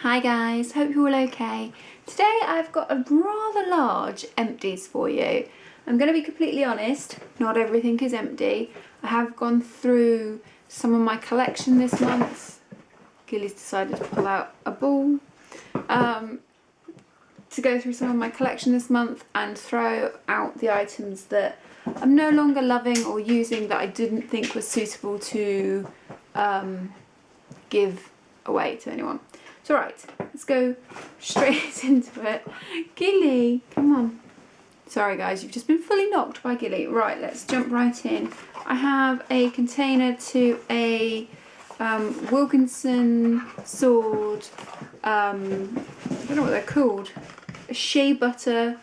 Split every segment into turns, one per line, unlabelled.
Hi guys, hope you're all okay. Today I've got a rather large empties for you. I'm going to be completely honest, not everything is empty. I have gone through some of my collection this month. Gilly's decided to pull out a ball. To go through some of my collection this month and throw out the items that I'm no longer loving or using that I didn't think was suitable to give away to anyone. So right, let's go straight into it. Gilly, come on. Sorry guys, you've just been fully knocked by Gilly. Right, let's jump right in. I have a container to a Wilkinson sword, I don't know what they're called, a shea butter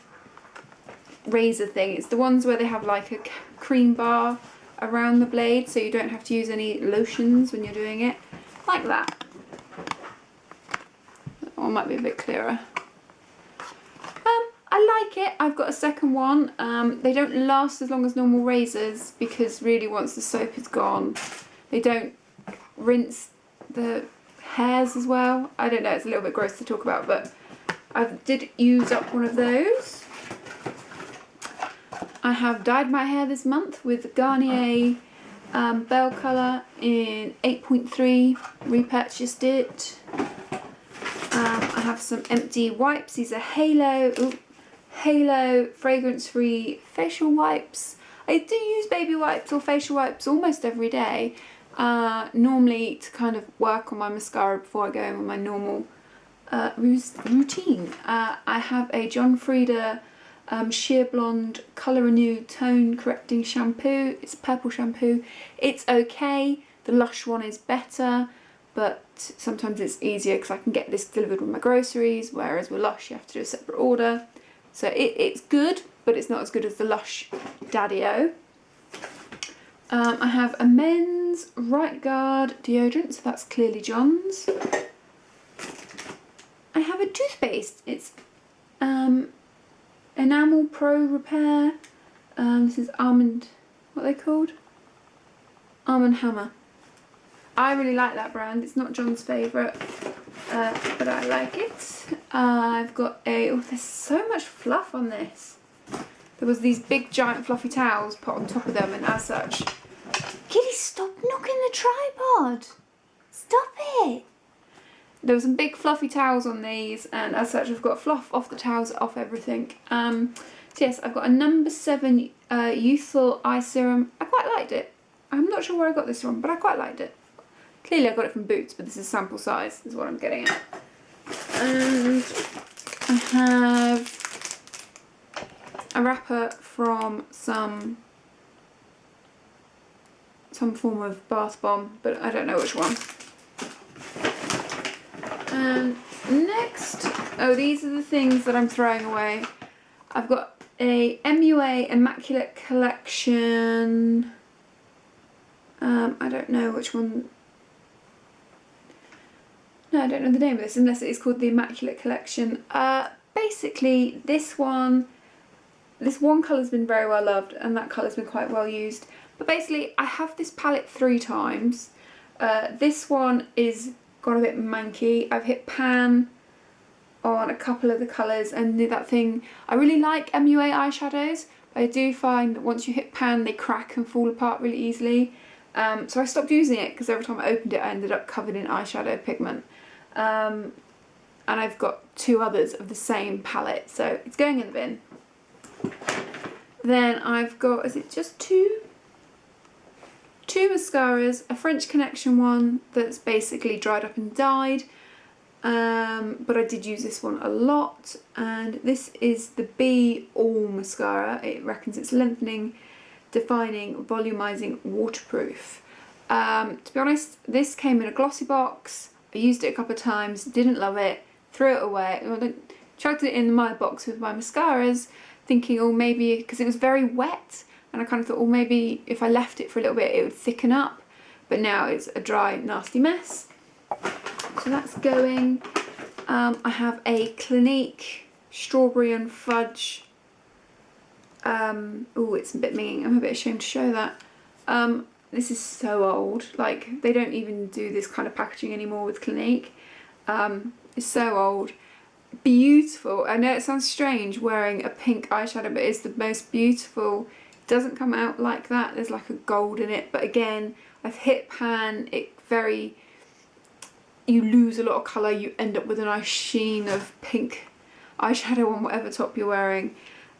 razor thing. It's the ones where they have like a cream bar around the blade so you don't have to use any lotions when you're doing it. Like that. That one might be a bit clearer. I like it. I've got a second one. They don't last as long as normal razors because really once the soap is gone, they don't rinse the hairs as well. I don't know, it's a little bit gross to talk about, but I did use up one of those. I have dyed my hair this month with Garnier Bell Colour in 8.3, repurchased it. I have some empty wipes. These are Halo fragrance-free facial wipes. I do use baby wipes or facial wipes almost every day, normally to kind of work on my mascara before I go in with my normal routine. I have a John Frieda Sheer Blonde Colour Renew Tone Correcting Shampoo. It's a purple shampoo. It's okay. The Lush one is better, but sometimes it's easier because I can get this delivered with my groceries, whereas with Lush you have to do a separate order. So it's good, but it's not as good as the Lush Daddy-O. I have a men's Right Guard deodorant, so that's clearly John's. I have a toothpaste. It's Enamel Pro Repair. This is Almond, what are they called? Arm & Hammer. I really like that brand. It's not John's favourite, but I like it. I've got a, oh there's so much fluff on this. There was these big giant fluffy towels put on top of them, and as such, Kitty, stop knocking the tripod! Stop it! There were some big fluffy towels on these, and as such I've got fluff off the towels, off everything. So yes, I've got a number 7 Youthful Eye Serum. I quite liked it. I'm not sure where I got this from, but I quite liked it. Clearly I got it from Boots, but this is sample size, is what I'm getting at. And I have a wrapper from some form of bath bomb, but I don't know which one. And next, oh, these are the things that I'm throwing away. I've got a MUA Immaculate Collection. I don't know which one. No, I don't know the name of this unless it is called the Immaculate Collection. Basically, this one colour's been very well loved, and that colour's been quite well used. But basically, I have this palette 3 times. This one is gone a bit manky. I've hit pan on a couple of the colours, and that thing, I really like MUA eyeshadows, but I do find that once you hit pan, they crack and fall apart really easily. So I stopped using it because every time I opened it, I ended up covered in eyeshadow pigment. And I've got 2 others of the same palette, so it's going in the bin. Then I've got, is it just 2 mascaras, a French Connection one that's basically dried up and dyed, but I did use this one a lot, and this is the Be All mascara. It reckons it's lengthening, defining, volumizing, waterproof. To be honest, this came in a glossy box. I used it a couple of times, didn't love it, threw it away. I chucked it in my box with my mascaras, thinking, oh maybe, because it was very wet, and I kind of thought, oh maybe if I left it for a little bit it would thicken up, but now it's a dry, nasty mess. So that's going. I have a Clinique Strawberry and Fudge. Oh, it's a bit minging. I'm a bit ashamed to show that. This is so old. Like, they don't even do this kind of packaging anymore with Clinique. It's so old. Beautiful. I know it sounds strange wearing a pink eyeshadow, but it's the most beautiful. It doesn't come out like that. There's like a gold in it, but again, I've hit pan. You lose a lot of colour. You end up with a nice sheen of pink eyeshadow on whatever top you're wearing.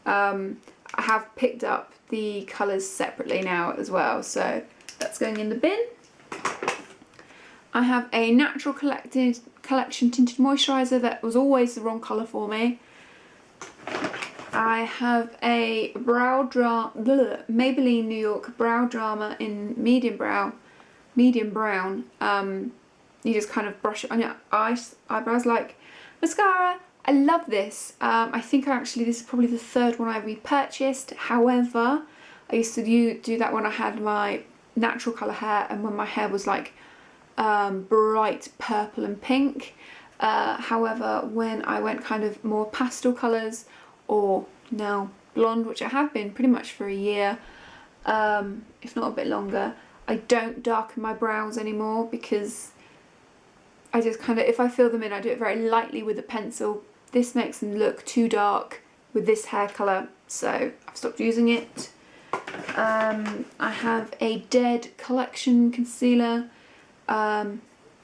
I have picked up the colours separately now as well, so that's going in the bin. I have a Natural Collection Tinted Moisturiser that was always the wrong colour for me. I have a Maybelline New York Brow Drama in medium brown. You just kind of brush it on your eyebrows like mascara. I love this. I think this is probably the third one I repurchased. However, I used to do that when I had my natural colour hair and when my hair was like bright purple and pink. However, when I went kind of more pastel colours, or now blonde, which I have been pretty much for a year, if not a bit longer, I don't darken my brows anymore because I just kind of, if I fill them in, I do it very lightly with a pencil. This makes them look too dark with this hair colour, so I've stopped using it. I have a Dead Collection concealer,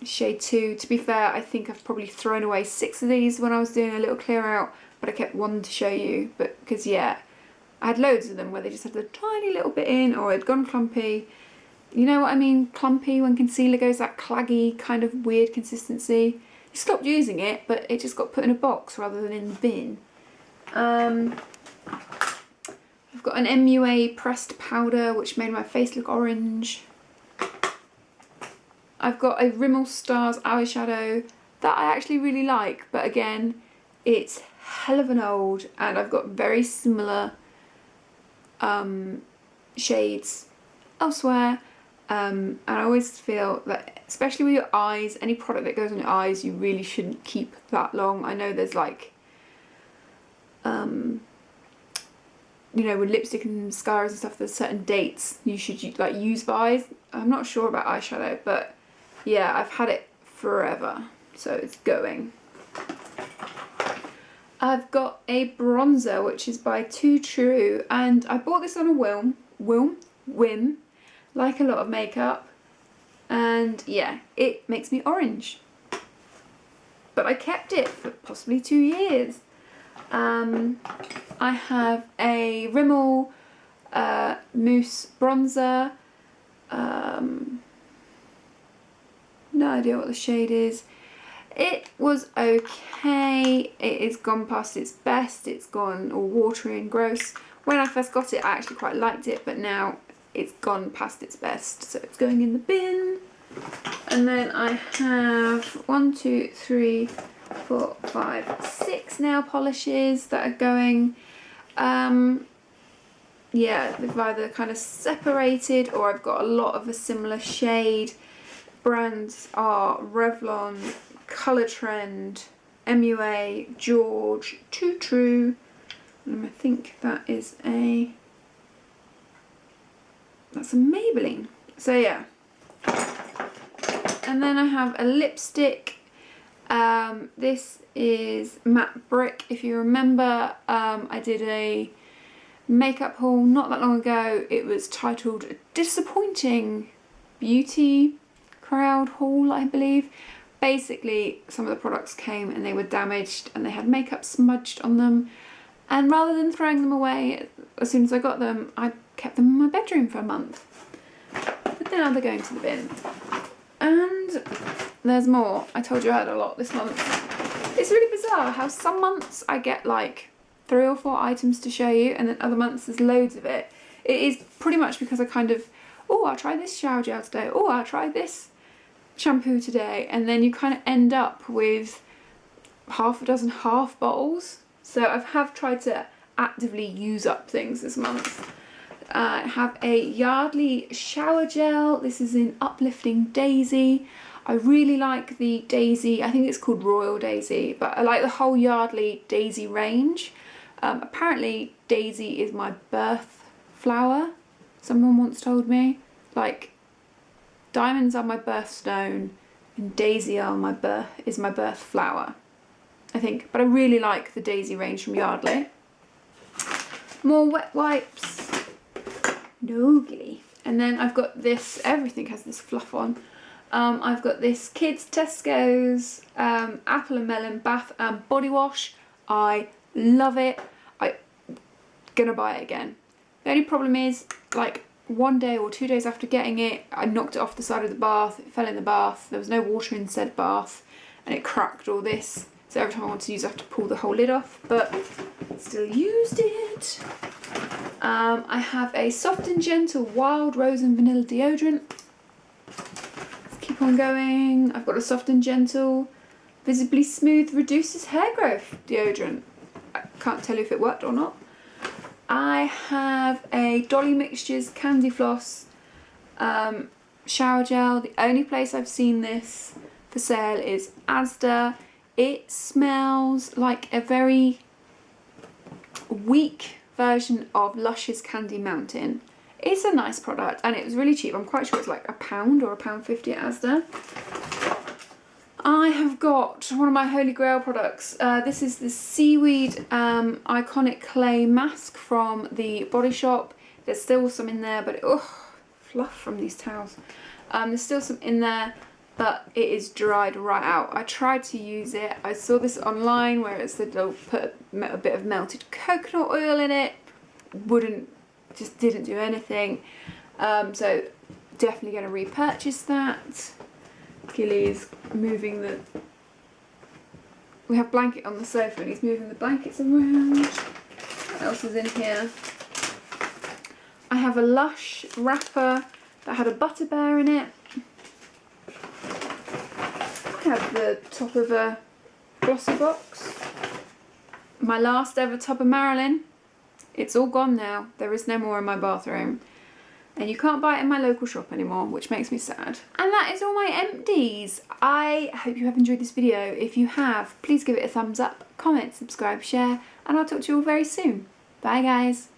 shade 2. To be fair, I think I've probably thrown away 6 of these when I was doing a little clear out, but I kept one to show you, but because yeah, I had loads of them where they just had the tiny little bit in, or it'd gone clumpy. You know what I mean, clumpy, when concealer goes that claggy kind of weird consistency. I stopped using it, but it just got put in a box rather than in the bin. I've got an MUA pressed powder which made my face look orange. I've got a Rimmel Stars eyeshadow that I actually really like, but again, it's hell of an old, and I've got very similar shades elsewhere. And I always feel that, especially with your eyes, any product that goes on your eyes, you really shouldn't keep that long. I know there's like, you know, with lipstick and mascaras and stuff, there's certain dates you should like use by. I'm not sure about eyeshadow, but yeah, I've had it forever, so it's going. I've got a bronzer which is by Too True, and I bought this on a whim, like a lot of makeup, and yeah, it makes me orange. But I kept it for possibly 2 years. I have a Rimmel Mousse bronzer. No idea what the shade is. It was okay. It is gone past its best. It's gone all watery and gross. When I first got it, I actually quite liked it, but now it's gone past its best, so it's going in the bin. And then I have 6 nail polishes that are going. Yeah, they've either kind of separated, or I've got a lot of a similar shade. Brands are Revlon, Colour Trend, MUA, George, Too True, and I think that's a Maybelline. So yeah. And then I have a lipstick. This is Matte Brick. If you remember, I did a makeup haul not that long ago. It was titled Disappointing Beauty Crowd Haul, I believe. Basically, some of the products came and they were damaged and they had makeup smudged on them. And rather than throwing them away as soon as I got them, I kept them in my bedroom for a month. But now they're going to the bin. And there's more. I told you I had a lot this month. It's really bizarre how some months I get like 3 or 4 items to show you, and then other months there's loads of it. It is pretty much because I kind of, oh, I'll try this shower gel today. Oh, I'll try this shampoo today. And then you kind of end up with half a dozen half bottles. So I have tried to actively use up things this month. I have a Yardley shower gel. This is in Uplifting Daisy. I really like the Daisy. I think it's called Royal Daisy, but I like the whole Yardley Daisy range. Apparently Daisy is my birth flower, someone once told me. Like, diamonds are my birthstone, and Daisy is my birth flower, I think. But I really like the Daisy range from Yardley. More wet wipes. No gilly. And then I've got this, everything has this fluff on. I've got this Kids Tesco's apple and melon bath and body wash. I love it. I'm gonna buy it again. The only problem is, like, 1 day or 2 days after getting it, I knocked it off the side of the bath, it fell in the bath, there was no water in said bath, and it cracked all this. So every time I want to use it, I have to pull the whole lid off, but still used it. I have a Soft and Gentle Wild Rose and Vanilla deodorant. Let's keep on going. I've got a Soft and Gentle Visibly Smooth Reduces Hair Growth deodorant. I can't tell you if it worked or not. I have a Dolly Mixtures Candy Floss shower gel. The only place I've seen this for sale is Asda. It smells like a very weak version of Lush's Candy Mountain. It's a nice product and it was really cheap. I'm quite sure it's like £1 or £1.50 at Asda. I have got one of my holy grail products. This is the Seaweed Iconic Clay Mask from the Body Shop. There's still some in there, but fluff from these towels. There's still some in there, but it is dried right out. I tried to use it. I saw this online where it said they'll put a bit of melted coconut oil in it. Just didn't do anything. So definitely going to repurchase that. Gilly is moving the... We have blanket on the sofa and he's moving the blankets around. What else is in here? I have a Lush wrapper that had a butter bear in it. I have the top of a glossy box. My last ever tub of Marilyn. It's all gone now. There is no more in my bathroom. And you can't buy it in my local shop anymore, which makes me sad. And that is all my empties. I hope you have enjoyed this video. If you have, please give it a thumbs up, comment, subscribe, share, and I'll talk to you all very soon. Bye guys.